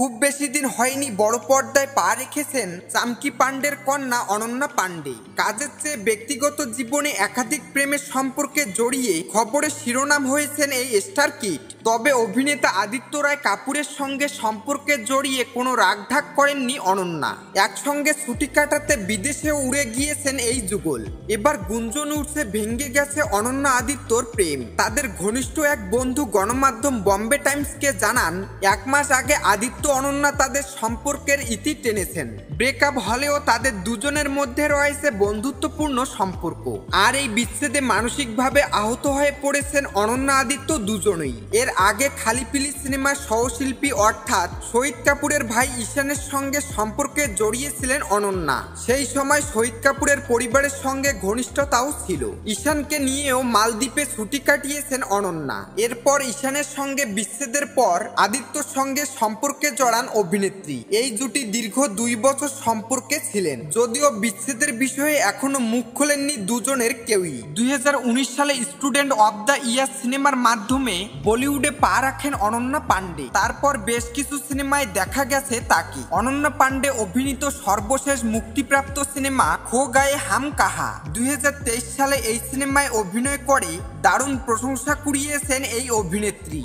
খুব বেশি দিন হয়নি বড় পর্দায় পা রেখেছেন চামকি পান্ডের কন্যা অনন্যা পান্ডে। কাজের চেয়ে ব্যক্তিগত জীবনে একাধিক প্রেমের সম্পর্কে জড়িয়ে খবরের শিরোনাম হয়েছেন এই স্টার কিড। তবে অভিনেতা আদিত্য রায় কাপুরের সঙ্গে সম্পর্কে জড়িয়ে কোনো রাগঢাক করেননি অনন্যা। একসঙ্গে ছুটি কাটাতে বিদেশেও উড়ে গিয়েছেন এই যুগল। এবার গুঞ্জন উঠছে ভেঙে গেছে অনন্যা আদিত্যর প্রেম। তাদের ঘনিষ্ঠ এক বন্ধু গণমাধ্যম বম্বে টাইমসকে জানান, 1 মাস আগে আদিত্য অনন্যা তাদের সম্পর্কের ইতি টেনেছেন। ব্রেকআপ হলেও তাদের দুজনের মধ্যে রয়েছে বন্ধুত্বপূর্ণ সম্পর্ক। আর এই বিচ্ছেদে মানসিকভাবে আহত হয়ে পড়েছেন অনন্যা আদিত্য দুজনেই। এর আগে খালিপিলি সিনেমার সহশিল্পী অর্থাৎ শহীদ কাপুরের ভাই ঈশানের সঙ্গে সম্পর্কে জড়িয়েছিলেন অনন্যা। সেই সময় শহীদ কাপুরের পরিবারের সঙ্গে ঘনিষ্ঠতাও ছিল। ঈশানকে নিয়েও মালদ্বীপে ছুটি কাটিয়েছেন অনন্যা। এরপর ঈশানের সঙ্গে বিচ্ছেদের পর আদিত্যর সঙ্গে সম্পর্কে জড়ান অভিনেত্রী। এই জুটি দীর্ঘ 2 বছর সম্পর্কে ছিলেন, যদিও বিচ্ছেদের বিষয়ে এখনো মুখ খোলেননি দুজনের কেউই। 2019 সালে স্টুডেন্ট অব দ্য ইয়ার সিনেমার মাধ্যমে বলিউডে পা রাখেন অনন্যা পান্ডে। তারপর বেশ কিছু সিনেমায় দেখা গেছে তাকে। অনন্যা পান্ডে অভিনীত সর্বশেষ মুক্তিপ্রাপ্ত সিনেমা খো গায়ে হাম কাহা। 2023 সালে এই সিনেমায় অভিনয় করে দারুণ প্রশংসা কুড়িয়েছেন এই অভিনেত্রী।